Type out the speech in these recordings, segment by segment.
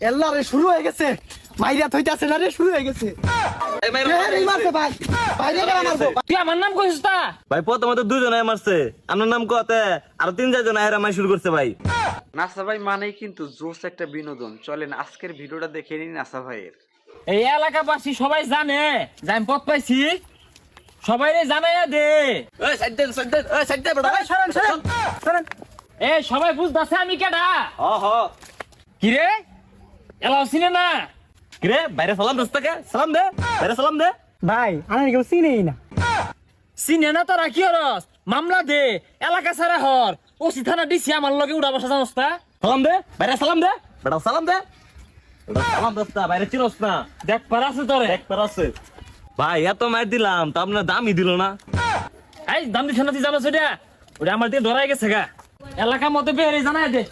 এল্লা রে শুরু হয়ে গেছে, মাইরা থইতাছে না রে, শুরু হয়ে গেছে। এই মারছে ভাই, বাইরে গেলা মারবো। তুই আমার নাম কইছিস তা? ভাই প্রথমে তো দুজনে মারছে, আপনার নাম কতে আরো 3-4 জন আহেরা মাই শুরু করছে ভাই। নাসা ভাই মানেই কিন্তু জোস একটা বিনোদন। চলেন আজকের ভিডিওটা দেখে নিন নাসা ভাইয়ের। এই এলাকাবাসী সবাই জানে যে আমি পথ পাইছি, সবাই রে জানাইয়া দে। এই সাইড দে বেটা। এই সরেন সরেন সরেন। এ সবাই বুঝতাছে আমি কেডা। হ কি রে এলাও চিনে না? কিরে বাইরে সালাম দোস্তাকে সালাম দে, বাইরে সালাম দে। ভাই আমি কেউ চিনেই না। চিনে না তোরা কি হরস? মামলা দে, এলাকা ছাড়া হর। ওসি থানা ডিসি আমার লগে উড়া বসা জানোস তা? সালাম দে, বাইরে সালাম দে, বেটা সালাম দে। বেটা সালাম দোস্তা, বাইরে চিনোস না? দেখ পারাছে তোরে। এক পার আছে। ভাই এত মার দিলাম তা আপনার দামই দিল না। এই দাম দিছ না তুই জানোস ওটা? ওটা আমার দিয়ে ধরাই গেছে গা। এলাকার মধ্যে বেরে জানাই দে।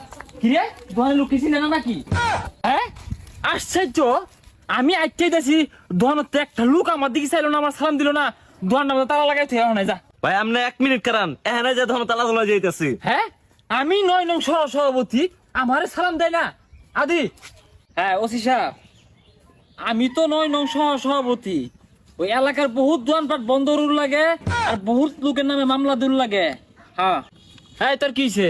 কি রে দোকানে লোক চিনে না নাকি? হ্যাঁ আশ্চর্য, আমি আইতেই দেখছি দোকানতে একটা লোক আমার দিকে চাইলো না, আমার সালাম দিল না। দোকানটা মধ্যে তালা লাগাই থেকে নাই যা। ভাই আপনি 1 মিনিট কারণ এখানে যে ধরনের তালা তোলা যাইতেছি। হ্যাঁ আমি 9 নং সভাপতি, আমারে সালাম দেয় না আদি? হ্যাঁ ওসি সাহেব, আমি তো 9 নং সভাপতি। ওই এলাকার বহুত দোকানপাট বন্ধ লাগে আর বহুত লোকের নামে মামলা দূর লাগে। হ্যাঁ হ্যাঁ তোর কি হইছে?